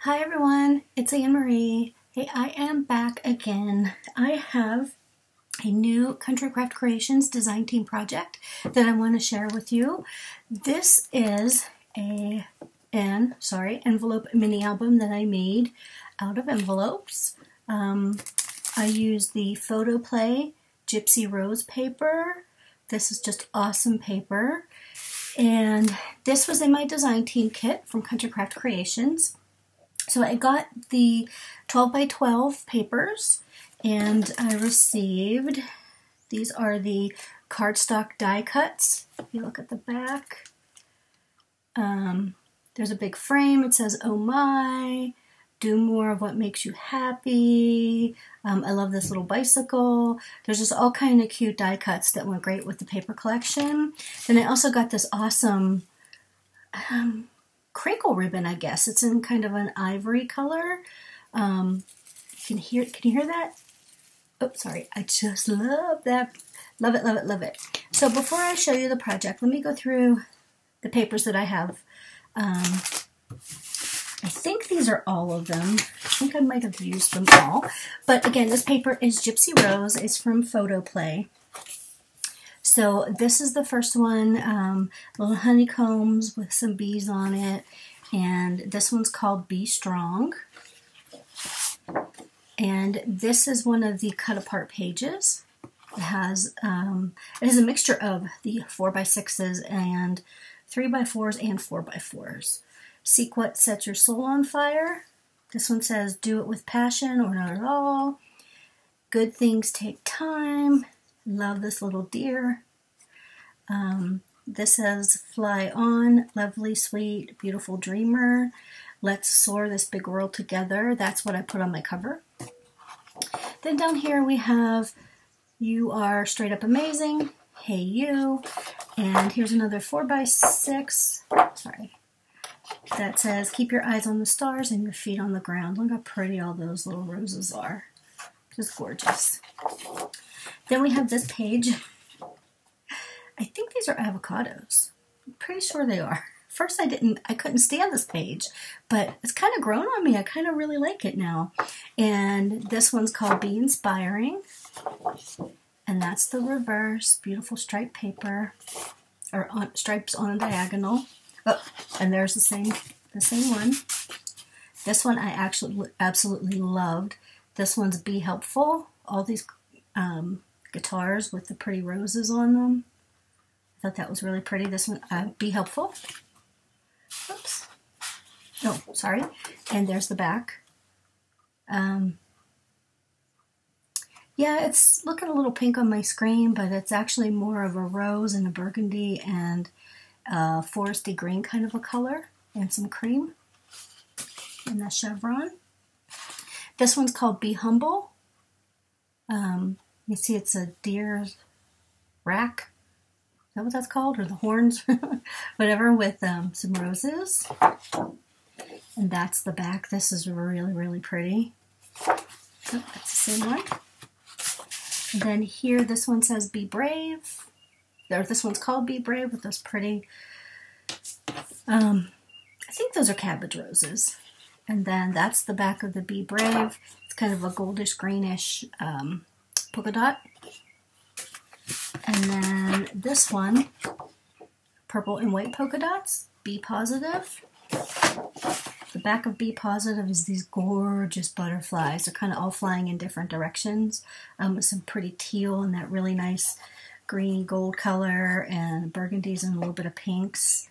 Hi everyone, it's Anne Marie. Hey, I am back again. I have a new Country Craft Creations design team project that I want to share with you. This is envelope mini album that I made out of envelopes. I used the PhotoPlay Gypsy Rose paper. This is just awesome paper. And this was in my design team kit from Country Craft Creations. So I got the 12 by 12 papers and I received, these are the cardstock die cuts. If you look at the back, there's a big frame. It says, "Oh my, do more of what makes you happy." I love this little bicycle. There's just all kind of cute die cuts that went great with the paper collection. Then I also got this awesome crinkle ribbon, I guess. It's in kind of an ivory color. Can you hear that? Oh, sorry. I just love that. Love it, love it, love it. So before I show you the project, let me go through the papers that I have. I think these are all of them. I think I might have used them all. But again, this paper is Gypsy Rose. It's from PhotoPlay. So this is the first one, little honeycombs with some bees on it. And this one's called Be Strong. And this is one of the cut apart pages. It has a mixture of the 4x6s and 3x4s and 4x4s. Seek what sets your soul on fire. This one says, do it with passion or not at all. Good things take time. Love this little deer. This says, fly on, lovely, sweet, beautiful dreamer. Let's soar this big world together. That's what I put on my cover. Then down here we have, you are straight up amazing. Hey you. And here's another 4x6. Sorry. That says, keep your eyes on the stars and your feet on the ground. Look how pretty all those little roses are. Just gorgeous. Then we have this page. I think these are avocados. I'm pretty sure they are. First I couldn't stand this page, but it's kind of grown on me. I kind of really like it now. And this one's called Be Inspiring. And that's the reverse, beautiful striped paper, or stripes on a diagonal. Oh, and there's the same one. This one I actually absolutely loved. This one's Be Helpful. All these guitars with the pretty roses on them. I thought that was really pretty. This one, Be Helpful. Oops. Oh, sorry. And there's the back. Yeah, it's looking a little pink on my screen, but it's actually more of a rose and a burgundy and foresty green kind of a color, and some cream. And the chevron. This one's called Be Humble. You see it's a deer's rack. Is that what that's called? Or the horns? Whatever, with some roses. And that's the back. This is really, really pretty. Oh, that's the same one. And then here, this one says Be Brave. Or this one's called Be Brave with those pretty, I think those are cabbage roses. And then that's the back of the Be Brave. It's kind of a goldish greenish polka dot. And then this one, purple and white polka dots, Be Positive. The back of Be Positive is these gorgeous butterflies. They're kind of all flying in different directions, with some pretty teal and that really nice green gold color, and burgundies and a little bit of pinks.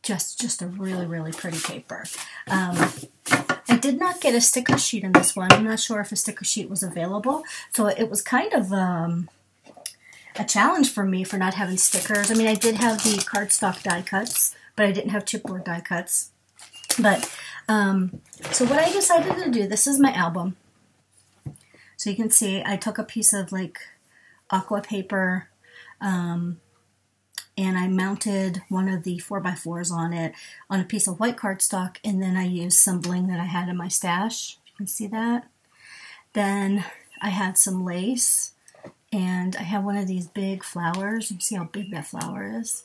Just a really, really pretty paper. I did not get a sticker sheet in this one. I'm not sure if a sticker sheet was available. So it was kind of a challenge for me for not having stickers. I mean, I did have the cardstock die cuts, but I didn't have chipboard die cuts. But, so what I decided to do, this is my album. So you can see I took a piece of like aqua paper, and I mounted one of the 4x4s on it on a piece of white cardstock, and then I used some bling that I had in my stash. You can see that. Then I had some lace, and I have one of these big flowers. You can see how big that flower is,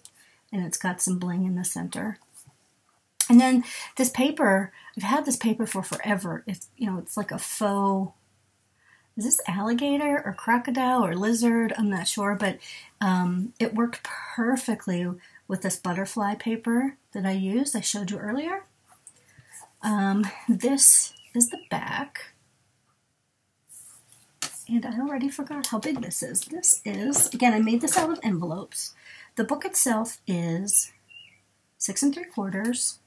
and it's got some bling in the center. And then this paper, I've had this paper for forever. It's, you know, it's like a faux, is this alligator or crocodile or lizard? I'm not sure, but it worked perfectly with this butterfly paper that I used. I showed you earlier. This is the back. And I already forgot how big this is. This is, again, I made this out of envelopes. The book itself is 6 3/4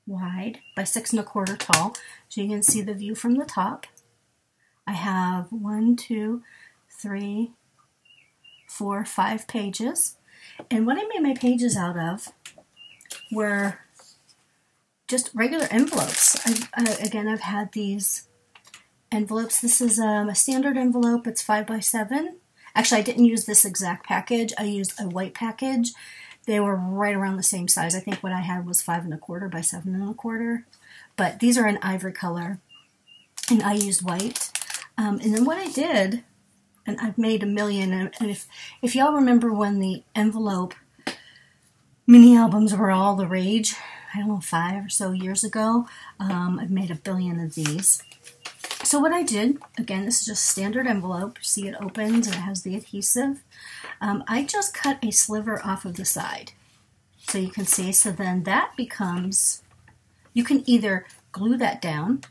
wide by 6 1/4 tall. So you can see the view from the top. I have 1, 2, 3, 4, 5 pages. And what I made my pages out of were just regular envelopes. I've had these envelopes. This is a standard envelope. It's 5 by 7. Actually, I didn't use this exact package. I used a white package. They were right around the same size. I think what I had was 5 1/4 by 7 1/4. But these are in ivory color, and I used white. And then what I did, and I've made a million, and if y'all remember when the envelope mini albums were all the rage, I don't know, 5 or so years ago, I've made a billion of these. So what I did, again, this is just standard envelope. See, it opens and it has the adhesive. I just cut a sliver off of the side, so you can see. So then that becomes, you can either glue that down,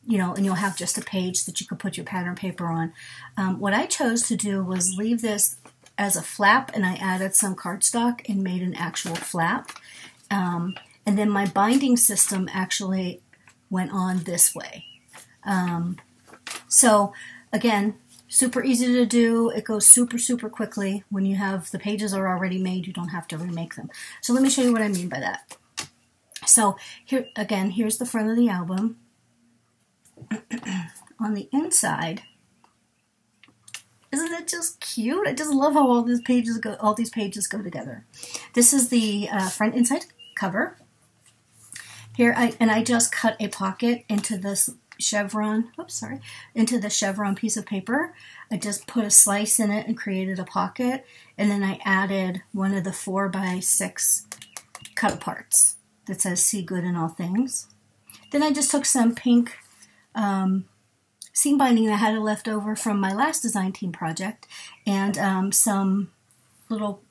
you know, and you'll have just a page that you could put your pattern paper on. What I chose to do was leave this as a flap, and I added some cardstock and made an actual flap. And then my binding system actually went on this way. So again, super easy to do. It goes super, super quickly. When you have the pages are already made, you don't have to remake them. So let me show you what I mean by that. So here, again, here's the front of the album. On the inside, isn't it just cute? I just love how all these pages go together. This is the front inside cover. Here, I just cut a pocket into this chevron. Into the chevron piece of paper. I just put a slice in it and created a pocket, and then I added one of the 4 by 6 cut aparts that says "See Good in All Things." Then I just took some pink seam binding that I had left over from my last design team project, and some little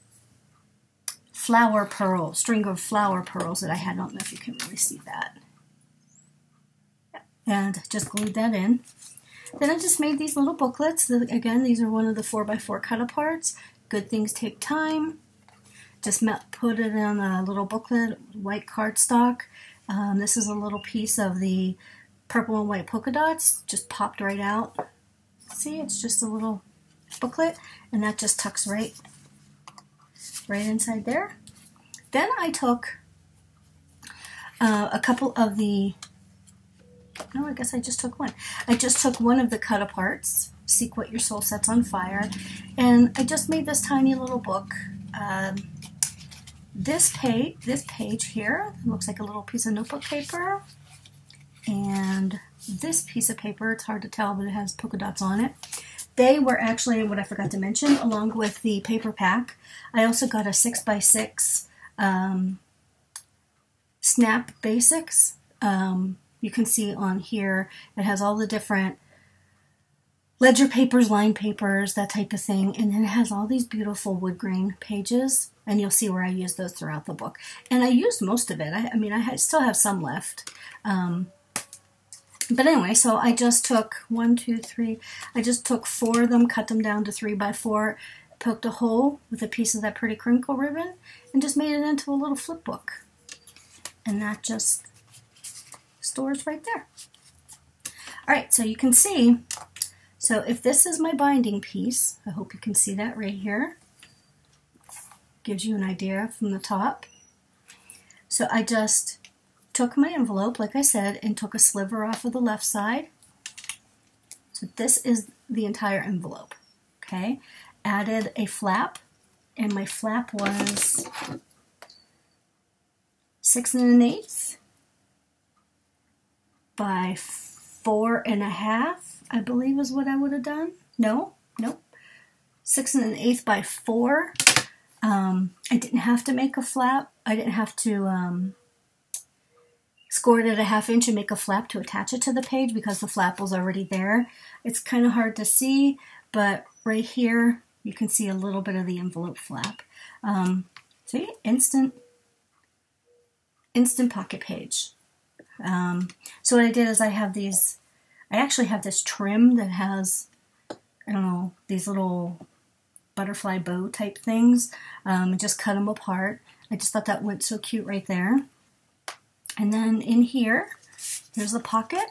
flower pearls, string of flower pearls that I had. I don't know if you can really see that. And just glued that in. Then I just made these little booklets. Again, these are one of the 4 by 4 cut aparts. Good things take time. Just put it in a little booklet, white cardstock. This is a little piece of the purple and white polka dots, just popped right out. See, it's just a little booklet, and that just tucks right inside there. Then I took a couple of the, no, I guess I just took one. I just took one of the cut aparts, Seek What Your Soul Sets on Fire, and I just made this tiny little book. This page here looks like a little piece of notebook paper. And this piece of paper, it's hard to tell, but it has polka dots on it. They were actually, what I forgot to mention, along with the paper pack, I also got a 6 by 6 Snap Basics. You can see on here, it has all the different ledger papers, line papers, that type of thing. And then it has all these beautiful wood grain pages. And you'll see where I use those throughout the book. And I used most of it. I mean, I still have some left. But anyway, so I just took 1, 2, 3. I just took 4 of them, cut them down to 3 by 4, poked a hole with a piece of that pretty crinkle ribbon, and just made it into a little flip book. And that just stores right there. All right, so you can see, so if this is my binding piece, I hope you can see that right here. Gives you an idea from the top. So I just took my envelope, like I said, and took a sliver off of the left side. So this is the entire envelope, okay? Added a flap, and my flap was 6 1/8 by 4 1/2, I believe is what I would have done. Nope. 6 1/8 by 4. I didn't have to make a flap. I didn't have to score it at a 1/2 inch and make a flap to attach it to the page because the flap was already there. It's kind of hard to see, but right here you can see a little bit of the envelope flap. See, instant pocket page. So what I did is I actually have this trim that has, I don't know, these little butterfly bow type things. And just cut them apart. I just thought that went so cute right there. And then in here, there's the pocket.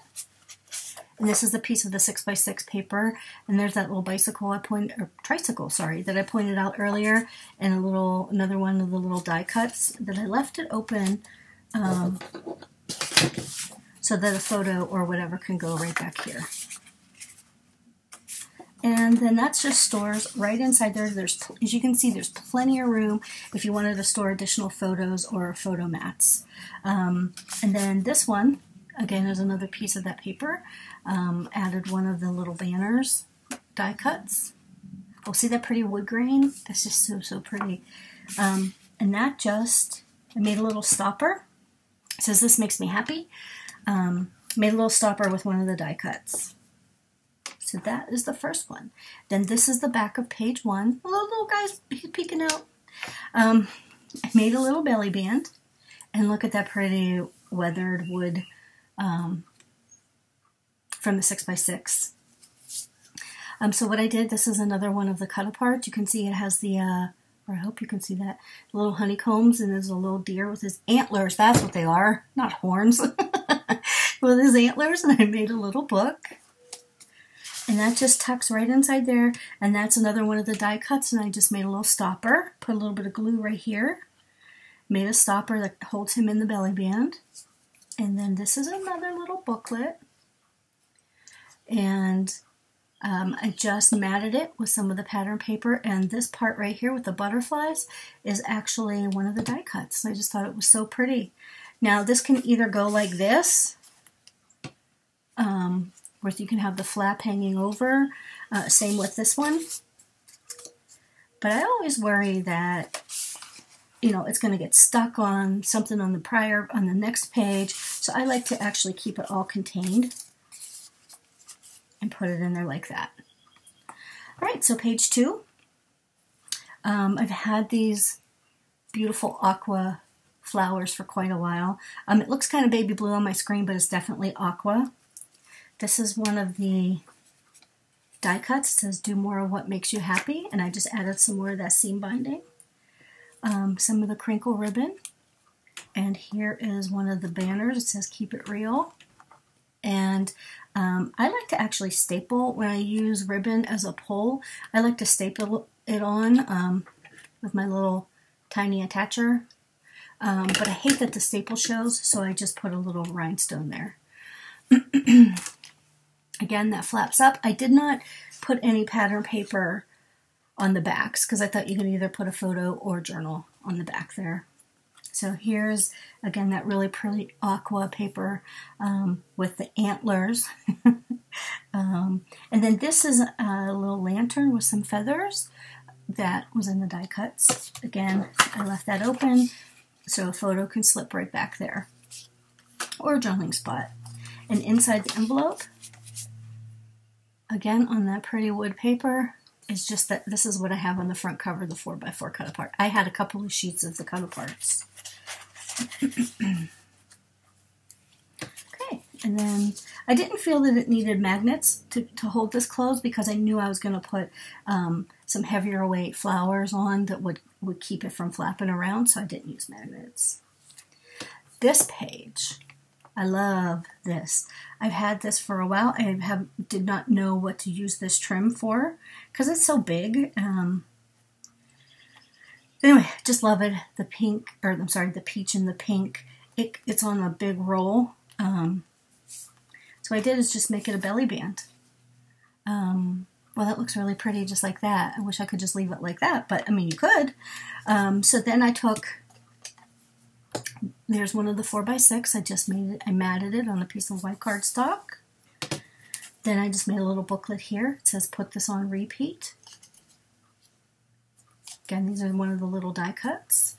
And this is a piece of the 6x6 paper. And there's that little tricycle, that I pointed out earlier. And another one of the little die cuts that I left it open so that a photo or whatever can go right back here. And then that's just stores right inside there. As you can see, there's plenty of room if you wanted to store additional photos or photo mats. And then this one, again, is another piece of that paper. Added one of the little banners, die cuts. Oh, see that pretty wood grain? That's just so, so pretty. And that I made a little stopper. It says, "This makes me happy." Made a little stopper with one of the die cuts. So that is the first one. Then this is the back of page 1. Hello, little guy's peeking out. I made a little belly band. And look at that pretty weathered wood from the 6x6. So what I did, this is another one of the cut apart. You can see it has the, or I hope you can see that, little honeycombs, and there's a little deer with his antlers. That's what they are, not horns. With his antlers, and I made a little book. And that just tucks right inside there. And that's another one of the die cuts. And I just made a little stopper. Put a little bit of glue right here. Made a stopper that holds him in the belly band. And then this is another little booklet. And I just matted it with some of the pattern paper. And this part right here with the butterflies is actually one of the die cuts. I just thought it was so pretty. Now this can either go like this. Where you can have the flap hanging over. Same with this one. But I always worry that, it's going to get stuck on something on the next page. So I like to actually keep it all contained and put it in there like that. All right, so page 2. I've had these beautiful aqua flowers for quite a while. It looks kind of baby blue on my screen, but it's definitely aqua. This is one of the die cuts. It says, "Do more of what makes you happy." And I just added some more of that seam binding. Some of the crinkle ribbon. And here is one of the banners. It says, "Keep it real." And I like to actually staple when I use ribbon as a pole. I like to staple it on with my little tiny attacher. But I hate that the staple shows, so I just put a little rhinestone there. Again, that flaps up. I did not put any pattern paper on the backs because I thought you could either put a photo or journal on the back there. So here's, again, that really pretty aqua paper with the antlers. And then this is a little lantern with some feathers that was in the die cuts. Again, I left that open so a photo can slip right back there. Or a journaling spot. And inside the envelope, again, on that pretty wood paper, is just that this is what I have on the front cover, the 4x4 cut apart. I had a couple of sheets of the cut aparts. Okay, and then I didn't feel that it needed magnets to hold this closed because I knew I was going to put some heavier weight flowers on that would keep it from flapping around, so I didn't use magnets. This page, I love this. I've had this for a while. I did not know what to use this trim for because it's so big. Anyway, just love it. The pink, or I'm sorry, the peach and the pink. It's on a big roll. So what I did is just make it a belly band. Well, that looks really pretty just like that. I wish I could just leave it like that, but I mean, you could. So then I took, there's one of the 4x6. I just made it, I matted it on a piece of white cardstock. Then I just made a little booklet here. It says, "Put this on repeat." Again, these are one of the little die cuts.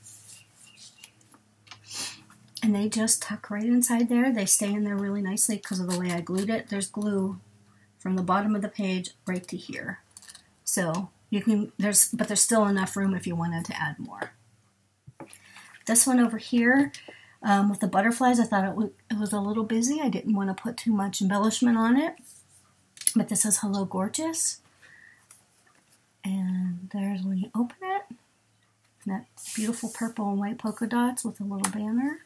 And they just tuck right inside there. They stay in there really nicely because of the way I glued it. There's glue from the bottom of the page right to here. So you can, but there's still enough room if you wanted to add more. This one over here, with the butterflies, I thought it was a little busy. I didn't want to put too much embellishment on it. But this is Hello Gorgeous. And there's when you open it. That beautiful purple and white polka dots with a little banner.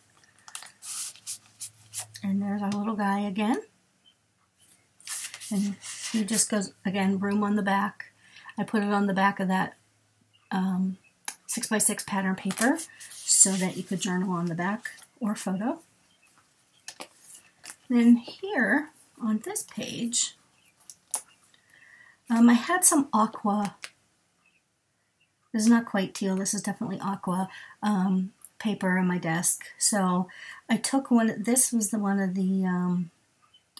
And there's our little guy again. And he just goes, again, room on the back. I put it on the back of that 6x6 pattern paper so that you could journal on the back or photo. Then here on this page, I had some aqua. This is not quite teal. This is definitely aqua paper on my desk. So I took one. This was one of the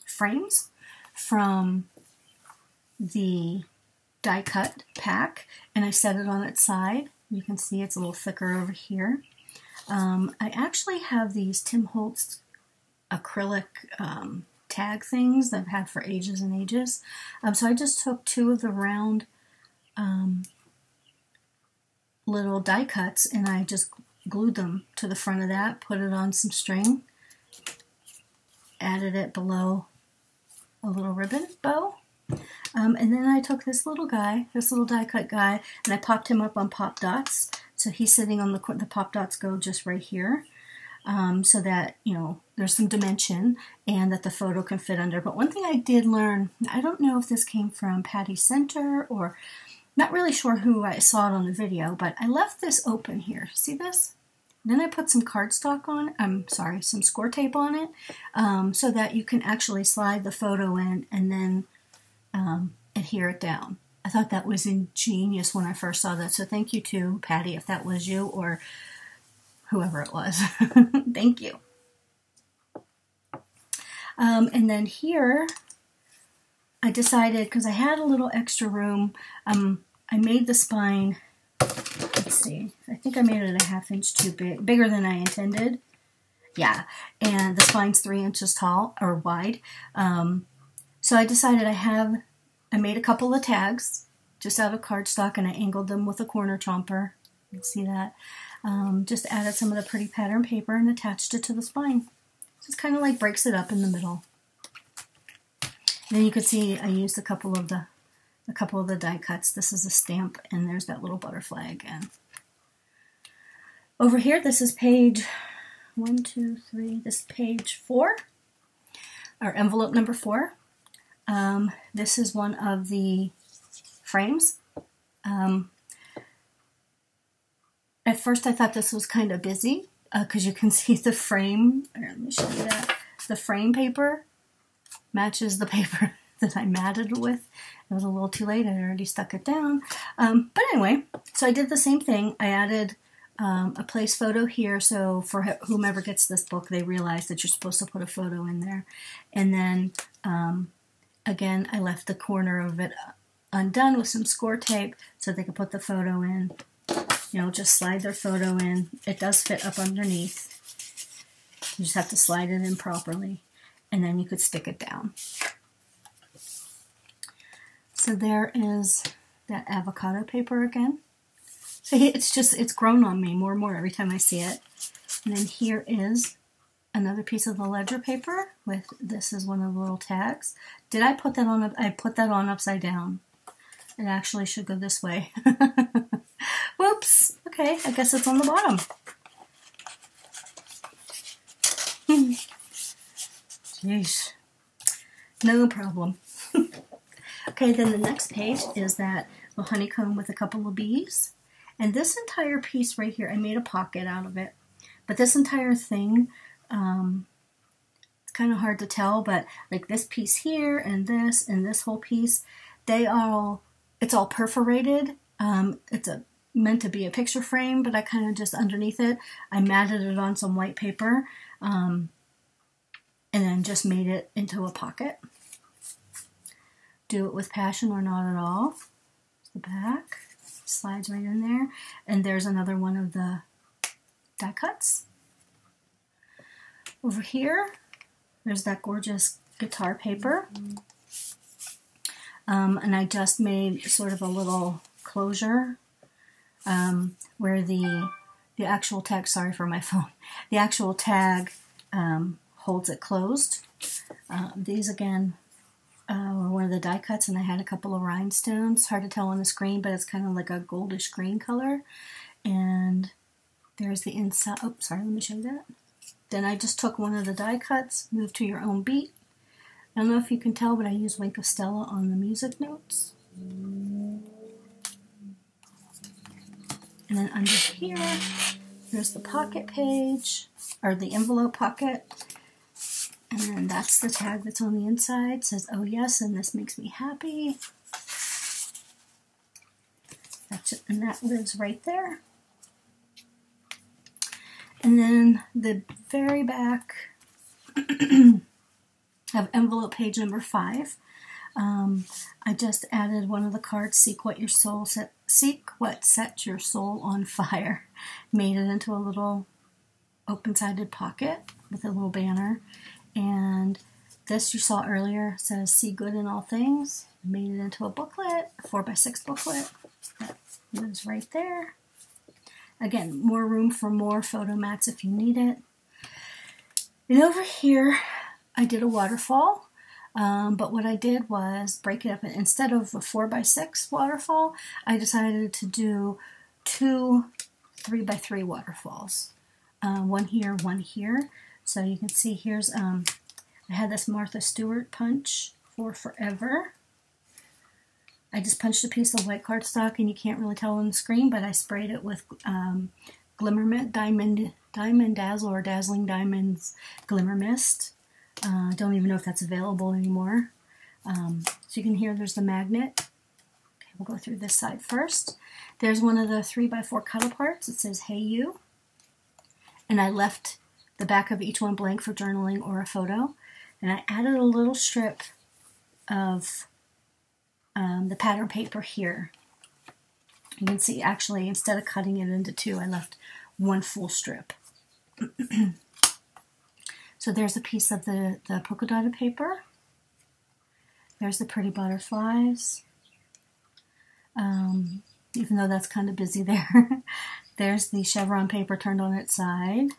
frames from the die cut pack, and I set it on its side. You can see it's a little thicker over here. I actually have these Tim Holtz acrylic tag things that I've had for ages and ages. So I just took two of the round little die cuts and I just glued them to the front of that, put it on some string, added it below a little ribbon bow. And then I took this little guy, this little die cut guy, and I popped him up on pop dots. So he's sitting on the pop dots go just right here. So that, you know, there's some dimension and that the photo can fit under. But one thing I did learn, I don't know if this came from Patty Center or not really sure who I saw it on the video, but I left this open here. See this? Then I put some cardstock on, some score tape on it, so that you can actually slide the photo in and then adhere it down. I thought that was ingenious when I first saw that. So thank you to Patty, if that was you or whoever it was. Thank you. And then here, I decided, because I had a little extra room, I made the spine, let's see, I think I made it a 1/2 inch too big, bigger than I intended. Yeah, and the spine's 3 inches tall, or wide. So I decided I made a couple of tags, just out of cardstock, and I angled them with a corner chomper. You can see that. Just added some of the pretty pattern paper and attached it to the spine. Just kind of like breaks it up in the middle. And then you can see I used a couple of the die cuts. This is a stamp, and there's that little butterfly again. Over here, this is page 1, 2, 3. This is page 4, or envelope number 4. This is one of the frames. At first I thought this was kind of busy because you can see the frame. Let me show you that. The frame paper matches the paper that I matted with. It was a little too late. I already stuck it down. But anyway, so I did the same thing. I added a place photo here, so for whomever gets this book, they realize that you're supposed to put a photo in there. And then, again, I left the corner of it undone with some score tape so they could put the photo in. You know, just slide their photo in. It does fit up underneath. You just have to slide it in properly, and then you could stick it down. So there is that avocado paper again. So it's grown on me more and more every time I see it. And then here is another piece of the ledger paper with, this is one of the little tags. Did I put that on? I put that on upside down. It actually should go this way. Whoops. Okay, I guess it's on the bottom. Jeez. No problem. Okay, then the next page is that little honeycomb with a couple of bees. And this entire piece right here, I made a pocket out of it. But this entire thing, it's kind of hard to tell, but like this piece here and this whole piece, it's all perforated. It's meant to be a picture frame, but I kind of just underneath it, I matted it on some white paper, and then just made it into a pocket. Do it with passion or not at all. The back slides right in there, and there's another one of the die cuts. Over here, there's that gorgeous guitar paper. And I just made sort of a little closure where the actual tag, sorry for my phone, the actual tag holds it closed. These again were one of the die cuts, and I had a couple of rhinestones. Hard to tell on the screen, but it's kind of like a goldish green color. And there's the inside. Oh, sorry, let me show you that. Then I just took one of the die cuts, moved to your own beat. I don't know if you can tell, but I use Wink of Stella on the music notes. And then under here, there's the pocket page, or the envelope pocket. And then that's the tag that's on the inside. It says, "Oh yes, and this makes me happy." That's it, and that lives right there. And then the very back of envelope page number 5, I just added one of the cards, seek what sets your soul on fire. Made it into a little open-sided pocket with a little banner. And this you saw earlier says, see good in all things. Made it into a booklet, a 4x6 booklet. That lives right there. Again, more room for more photo mats if you need it. And over here, I did a waterfall. But what I did was break it up. Instead of a 4x6 waterfall, I decided to do 2 3x3 waterfalls. One here, one here. So you can see here's, I had this Martha Stewart punch for forever. I just punched a piece of white cardstock, and you can't really tell on the screen, but I sprayed it with Glimmer Mist, Diamond Dazzle, or Dazzling Diamonds Glimmer Mist. I don't even know if that's available anymore. So you can hear there's the magnet. Okay, we'll go through this side first. There's one of the 3x4 cut-aparts. It says, "Hey You." And I left the back of each one blank for journaling or a photo. And I added a little strip of the pattern paper here. You can see, actually, instead of cutting it into 2, I left 1 full strip. So there's a piece of the polka dotted paper. There's the pretty butterflies. Even though that's kind of busy there. There's the chevron paper turned on its side.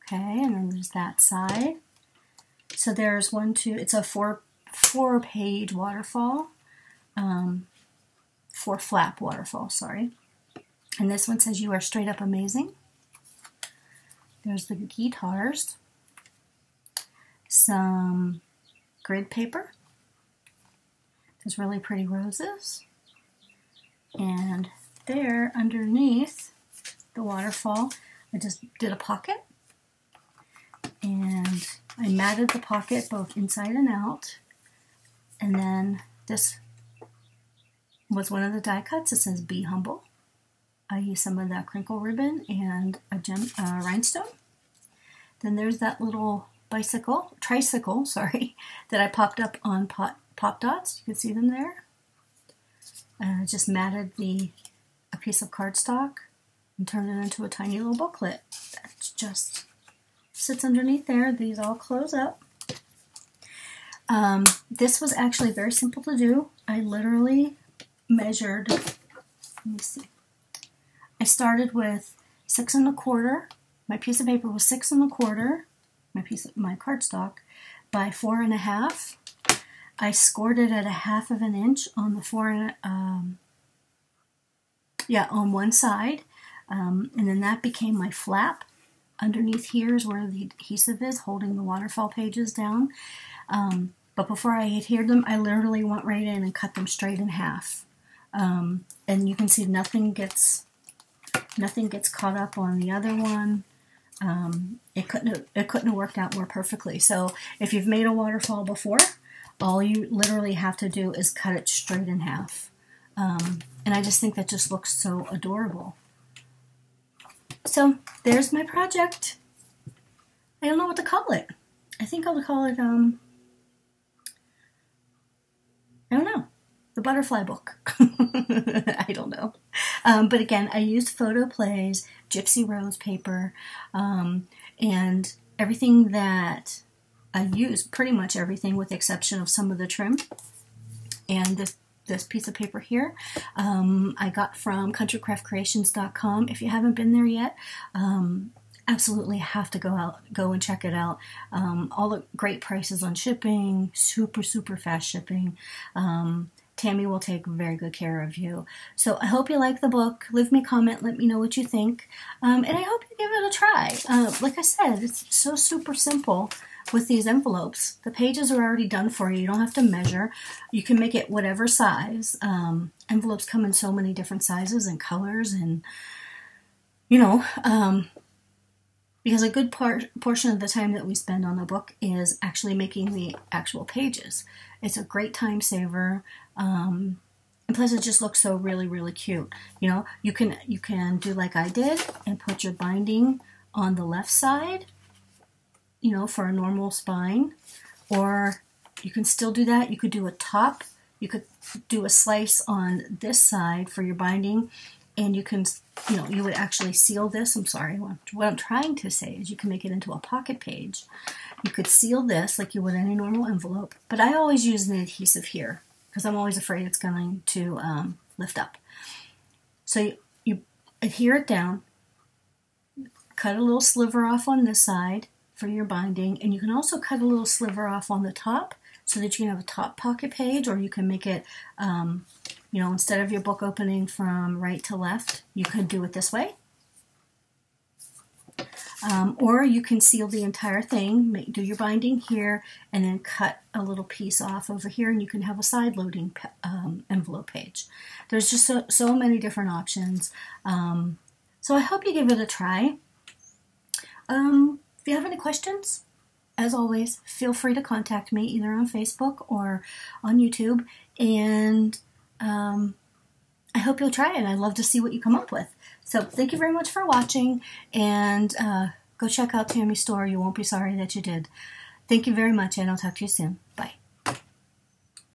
Okay, and then there's that side. So there's 1, 2, it's a 4-page waterfall. 4-flap waterfall, sorry. And this one says, "You are straight up amazing." There's the guitars. Some grid paper. There's really pretty roses. And there, underneath the waterfall, I just did a pocket. And I matted the pocket both inside and out. And then this was one of the die cuts. It says, "Be humble." I used some of that crinkle ribbon and a rhinestone. Then there's that little tricycle, sorry, that I popped up on pop dots. You can see them there. Just matted a piece of cardstock and turned it into a tiny little booklet. That just sits underneath there. These all close up. This was actually very simple to do. I literally measured, let me see. I started with 6 1/4. My piece of paper was 6 1/4. My cardstock by 4 1/2. I scored it at 1/2 of an inch on the on one side, and then that became my flap. Underneath here is where the adhesive is, holding the waterfall pages down. But before I adhered them, I literally went right in and cut them straight in half. And you can see nothing gets caught up on the other one. It couldn't have worked out more perfectly. So if you've made a waterfall before, all you literally have to do is cut it straight in half. And I just think that just looks so adorable. So there's my project. I don't know what to call it. I think I'll call it, I don't know, the butterfly book. I don't know. But again, I used PhotoPlay's Gypsy Rose paper, and everything that I use, pretty much everything with the exception of some of the trim. And this piece of paper here, I got from countrycraftcreations.com. If you haven't been there yet, absolutely have to go and check it out. All the great prices on shipping, super fast shipping. Tammy will take very good care of you. So I hope you like the book. Leave me a comment. Let me know what you think. And I hope you give it a try. Like I said, it's so super simple with these envelopes. The pages are already done for you. You don't have to measure. You can make it whatever size. Envelopes come in so many different sizes and colors, and because a good portion of the time that we spend on the book is actually making the actual pages. It's a great time saver, and plus it just looks so really cute. You can do like I did and put your binding on the left side, for a normal spine, or you can still do that. You could do a top. You could do a slice on this side for your binding, and you can, you would actually seal this. I'm sorry, what I'm trying to say is you can make it into a pocket page. You could seal this like you would any normal envelope, but I always use an adhesive here because I'm always afraid it's going to lift up. So you adhere it down, cut a little sliver off on this side for your binding, and you can also cut a little sliver off on the top so that you can have a top pocket page, or you can make it, instead of your book opening from right to left, you could do it this way. Or you can seal the entire thing, do your binding here, and then cut a little piece off over here, and you can have a side-loading envelope page. There's just so many different options. So I hope you give it a try. If you have any questions, as always, feel free to contact me either on Facebook or on YouTube. And I hope you'll try it. I'd love to see what you come up with. So thank you very much for watching, and go check out Tammy's store. You won't be sorry that you did. Thank you very much, and I'll talk to you soon. Bye.